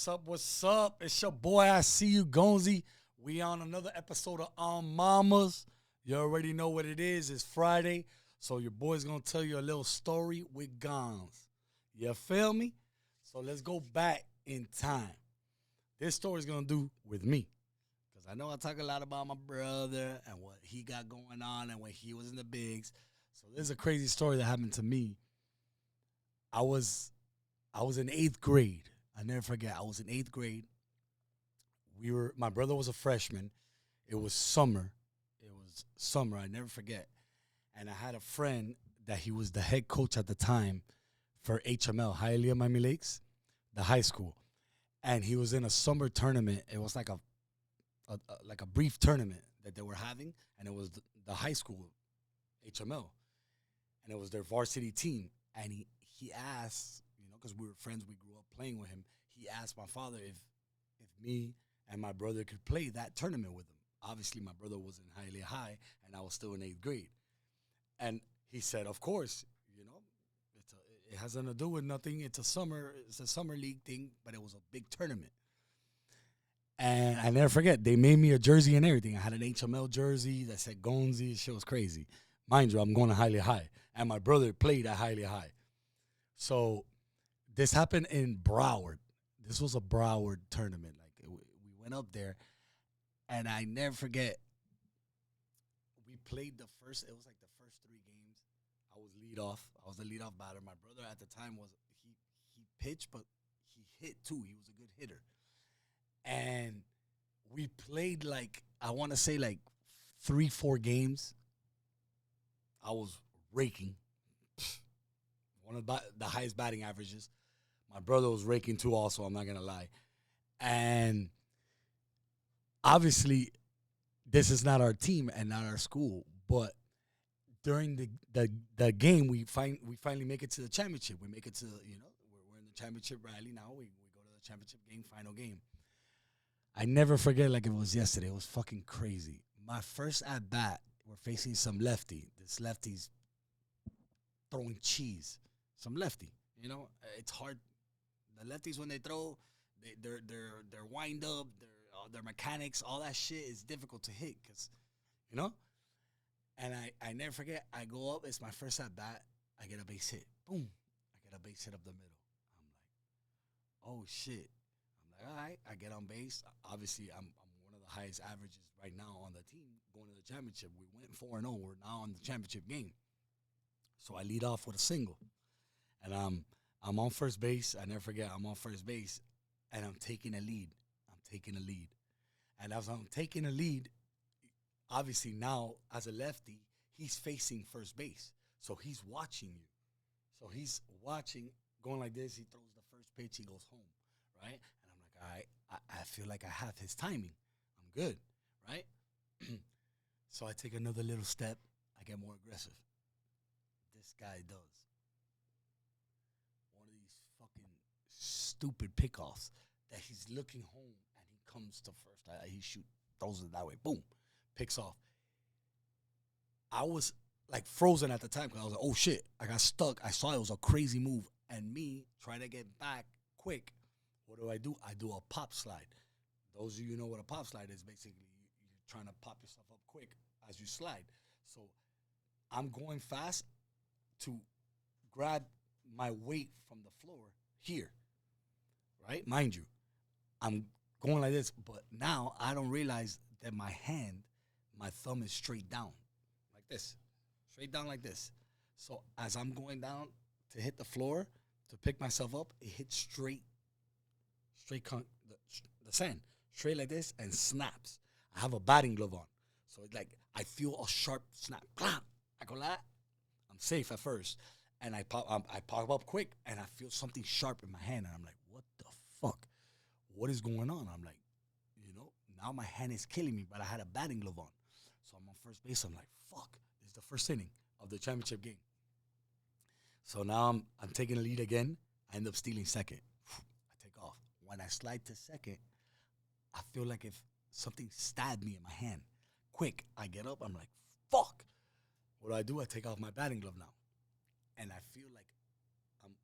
What's up? What's up? It's your boy. I see you, Gonzi. We on another episode of Mamas. You already know what it is. It's Friday, so your boy's gonna tell you a little story with Gonz. You feel me? So let's go back in time. This story's gonna do with me, because I know I talk a lot about my brother and what he got going on and when he was in the bigs. So there's a crazy story that happened to me. I was in 8th grade. I never forget. I was in 8th grade. My brother was a freshman. It was summer. I never forget. And I had a friend that he was the head coach at the time for HML, Hialeah Miami Lakes, the high school. And he was in a summer tournament. It was like a brief tournament that they were having, and it was the high school HML. And it was their varsity team. And he asked, because we were friends, we grew up playing with him. He asked my father if me and my brother could play that tournament with him. Obviously, my brother was in Hialeah High, and I was still in 8th grade. And he said, of course, it has nothing to do with nothing. It's a summer league thing, but it was a big tournament. And I never forget, they made me a jersey and everything. I had an HML jersey that said Gonzi. Shit was crazy. Mind you, I'm going to Hialeah High, and my brother played at Hialeah High. So this happened in Broward. This was a Broward tournament. Like we went up there, and I never forget. We played it was like the first 3 games. I was lead off. I was the leadoff batter. My brother at the time he pitched, but he hit too. He was a good hitter. And we played I want to say 3-4 games. I was raking. One of the highest batting averages. My brother was raking too also, I'm not going to lie. And obviously, this is not our team and not our school. But during the game, we finally make it to the championship. We make it to, we're in the championship rally now. We go to the championship game, final game. I never forget like it was yesterday. It was fucking crazy. My first at-bat, we're facing some lefty. This lefty's throwing cheese. Some lefty, it's hard. The lefties when they throw, their wind up, their mechanics, all that shit is difficult to hit, cause, And I never forget. I go up. It's my first at bat. I get a base hit. Boom. I get a base hit up the middle. I'm like, oh shit. I'm like, all right. I get on base. Obviously, I'm one of the highest averages right now on the team going to the championship. We went 4-0. We're now on the championship game. So I lead off with a single. And I'm on first base. I never forget. I'm on first base, and I'm taking a lead. And as I'm taking a lead, obviously now as a lefty, he's facing first base, so he's watching you. So he's watching, going like this. He throws the first pitch. He goes home, right? And I'm like, all right. I feel like I have his timing. I'm good, right? So I take another little step. I get more aggressive. This guy does one of these fucking stupid pickoffs that he's looking home and he comes to first. He throws it that way. Boom, picks off. I was like frozen at the time because I was like, oh shit, I got stuck. I saw it was a crazy move. And me trying to get back quick, what do? I do a pop slide. Those of you know what a pop slide is. Basically, you're trying to pop yourself up quick as you slide. So I'm going fast to grab my weight from the floor here, right? Mind you, I'm going like this, but now I don't realize that my thumb is straight down, like this, straight down like this. So as I'm going down to hit the floor, to pick myself up, it hits straight the sand, straight like this, and snaps. I have a batting glove on, so it's like I feel a sharp snap. Blam! I go like that. I'm safe at first, and I pop up quick, and I feel something sharp in my hand, and I'm like, what the fuck? What is going on? I'm like, now my hand is killing me, but I had a batting glove on. So I'm on first base. I'm like, fuck, this is the first inning of the championship game. So now I'm taking the lead again. I end up stealing second. I take off. When I slide to second, I feel like if something stabbed me in my hand. Quick, I get up. I'm like, fuck. What do? I take off my batting glove now. And I feel like I'm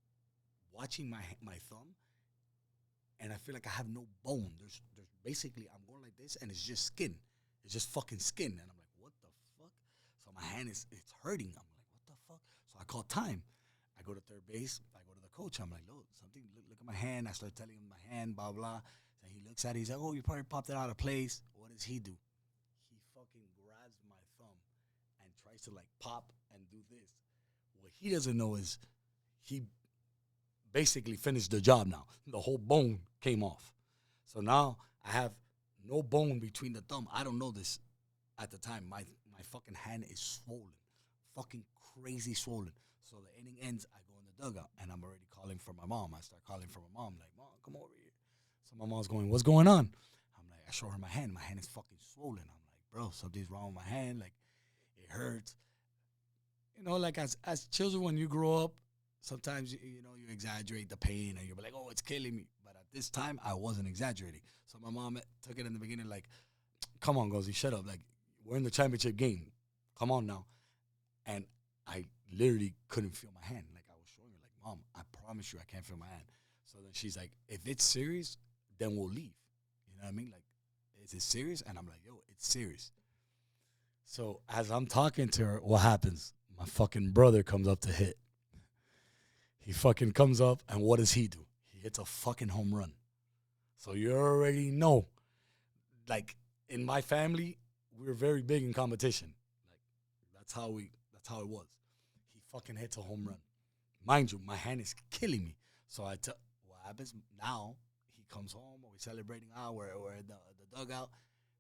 watching my thumb, and I feel like I have no bone. There's basically I'm going like this, and it's just skin. It's just fucking skin, and I'm like, what the fuck? So my hand it's hurting. I'm like, what the fuck? So I call time. I go to third base. I go to the coach. I'm like, look, something. Look at my hand. I start telling him my hand, blah blah. And he looks at it. He's like, oh, you probably popped it out of place. What does he do? He fucking grabs my thumb and tries to like pop and do this. What he doesn't know is he basically finished the job now. The whole bone came off. So now I have no bone between the thumb. I don't know this at the time. My fucking hand is swollen. Fucking crazy swollen. So the inning ends, I go in the dugout and I'm already calling for my mom. I start calling for my mom, like, Mom, come over here. So my mom's going, what's going on? I'm like, I show her my hand. My hand is fucking swollen. I'm like, bro, something's wrong with my hand. Like, it hurts. You know, like as children, when you grow up, sometimes you know you exaggerate the pain and you're like, oh, it's killing me. But at this time, I wasn't exaggerating. So my mom took it in the beginning like, come on, Gonzi, shut up. Like, we're in the championship game. Come on now. And I literally couldn't feel my hand. Like I was showing her, like, Mom, I promise you I can't feel my hand. So then she's like, if it's serious, then we'll leave. You know what I mean? Like, is it serious? And I'm like, yo, it's serious. So as I'm talking to her, what happens? My fucking brother comes up to hit. He fucking comes up, and what does he do? He hits a fucking home run. So you already know. Like, in my family, we were very big in competition. Like, that's how it was. He fucking hits a home run. Mind you, my hand is killing me. So what happens now, he comes home, we're celebrating, we're at the dugout.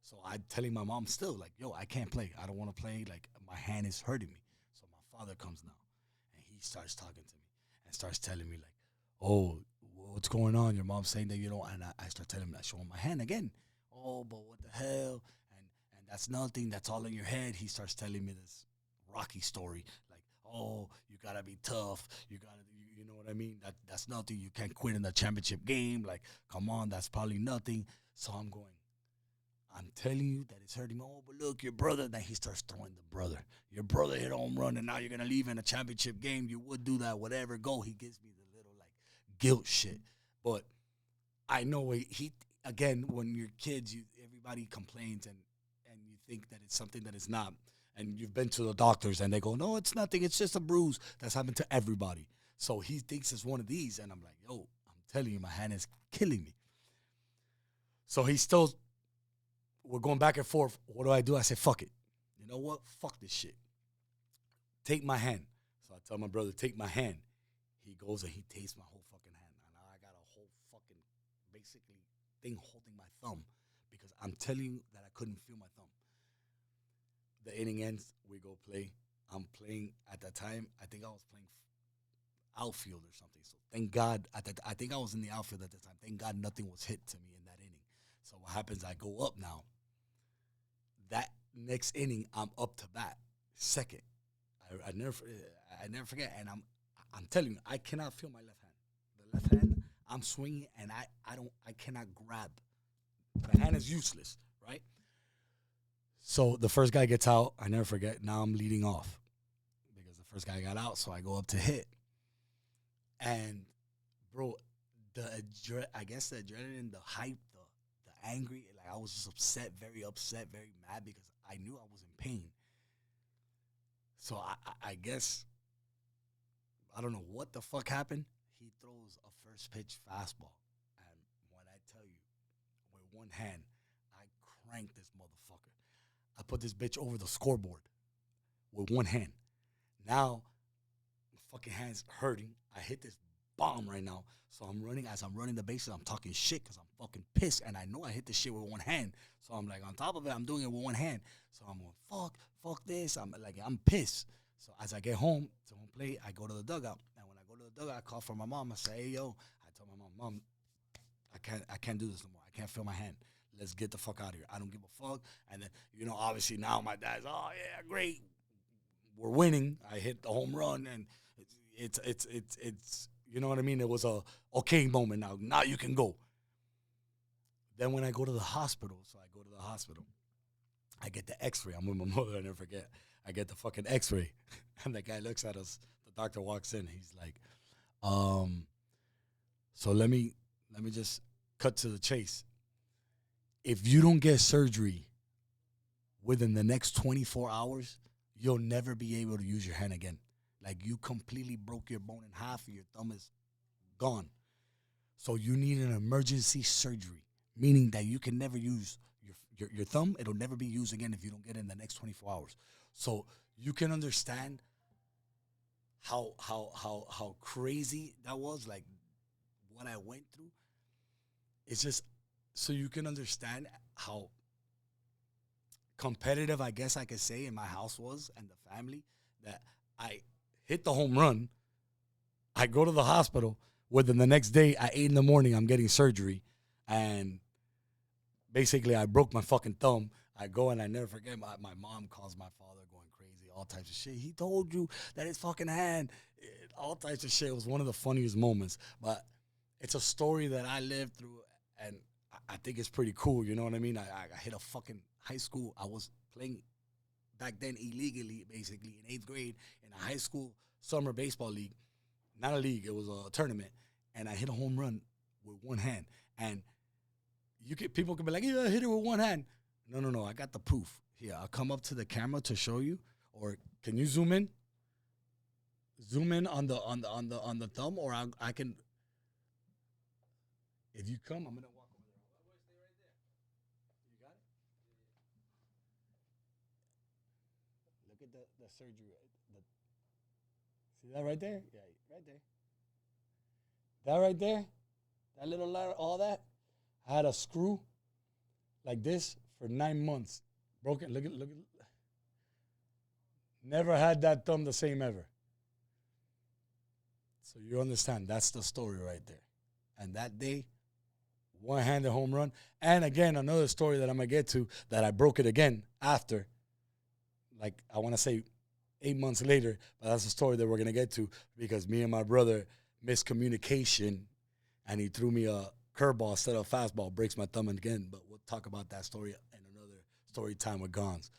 So I'm telling my mom still, like, yo, I can't play. I don't want to play. Like, my hand is hurting me. So my father comes now, and he starts talking to me and starts telling me, like, oh, what's going on? Your mom's saying that you don't. And I start telling him, I show him my hand again. Oh, but what the hell? And that's nothing. That's all in your head. He starts telling me this Rocky story, like, oh, you gotta be tough. You know what I mean? That's nothing. You can't quit in the championship game. Like, come on, that's probably nothing. So I'm going, I'm telling you that it's hurting me. Oh, but look, your brother. Then he starts throwing the brother. Your brother hit a home run, and now you're going to leave in a championship game. You would do that, whatever. Go. He gives me the little, like, guilt shit. But I know he again, when you're kids, everybody complains, and you think that it's something that it's not. And you've been to the doctors, and they go, no, it's nothing. It's just a bruise. That's happened to everybody. So he thinks it's one of these. And I'm like, yo, I'm telling you, my hand is killing me. So he still... We're going back and forth. What do? I say, fuck it. You know what? Fuck this shit. Take my hand. So I tell my brother, take my hand. He goes and he takes my whole fucking hand. And now I got a whole fucking, basically, thing holding my thumb. Because I'm telling you that I couldn't feel my thumb. The inning ends. We go play. I'm playing at that time. I think I was playing outfield or something. So thank God. I think I was in the outfield at the time. Thank God nothing was hit to me in that inning. So what happens, I go up now. That next inning, I'm up to bat, second. I never forget. And I'm telling you, I cannot feel my left hand. The left hand, I'm swinging, and I cannot grab. The hand is useless, right? So the first guy gets out. I never forget. Now I'm leading off because the first guy got out. So I go up to hit, and bro, I guess the adrenaline, the hype, the angry, like I was just upset, very mad because I knew I was in pain. So I guess, I don't know what the fuck happened. He throws a first pitch fastball. And when I tell you, with one hand, I cranked this motherfucker. I put this bitch over the scoreboard with one hand. Now, my fucking hand's hurting. I hit this bomb right now. So as I'm running the bases, I'm talking shit because I'm fucking pissed. And I know I hit the shit with one hand. So I'm like, on top of it, I'm doing it with one hand. So I'm going, fuck this. I'm pissed. So as I get home to home plate, I go to the dugout. And when I go to the dugout, I call for my mom. I say, hey, yo. I tell my mom, I can't do this no more. I can't feel my hand. Let's get the fuck out of here. I don't give a fuck. And then, obviously now my dad's, oh, yeah, great. We're winning. I hit the home run. And it's you know what I mean? It was a okay moment now. Now you can go. Then when I go to the hospital, I get the x-ray. I'm with my mother, I never forget. I get the fucking x-ray. And the guy looks at us. The doctor walks in. He's like, so let me just cut to the chase. If you don't get surgery within the next 24 hours, you'll never be able to use your hand again. Like, you completely broke your bone in half and your thumb is gone. So you need an emergency surgery, meaning that you can never use your thumb. It'll never be used again if you don't get it in the next 24 hours. So you can understand how crazy that was, like what I went through. It's just so you can understand how competitive, I guess I could say, in my house was and the family, that I hit the home run. I go to the hospital. Within the next day, at 8 in the morning, I'm getting surgery. And basically, I broke my fucking thumb. I go and I never forget, my mom calls my father going crazy, all types of shit. He told you that his fucking hand, all types of shit. It was one of the funniest moments. But it's a story that I lived through, and I think it's pretty cool. You know what I mean? I hit a fucking high school. I was playing back then illegally, basically, in 8th grade in a high school summer baseball league. Not a league, it was a tournament. And I hit a home run with one hand. And people can be like, yeah, I hit it with one hand. No, I got the proof. Here, I'll come up to the camera to show you. Or can you zoom in? Zoom in on the thumb, or I can. If you come, I'm gonna walk over there. Stay right there. You got it? Look at the surgery. See that right there? Yeah, right there. That right there, that little ladder, all that. I had a screw like this for 9 months. Broken. Look at. Never had that thumb the same ever. So you understand, that's the story right there. And that day, one-handed home run. And again, another story that I'm going to get to, that I broke it again after, like, I want to say 8 months later, but that's a story that we're going to get to, because me and my brother miscommunication, and he threw me a curveball instead of a fastball, breaks my thumb again. But we'll talk about that story in another story time with Gonzi.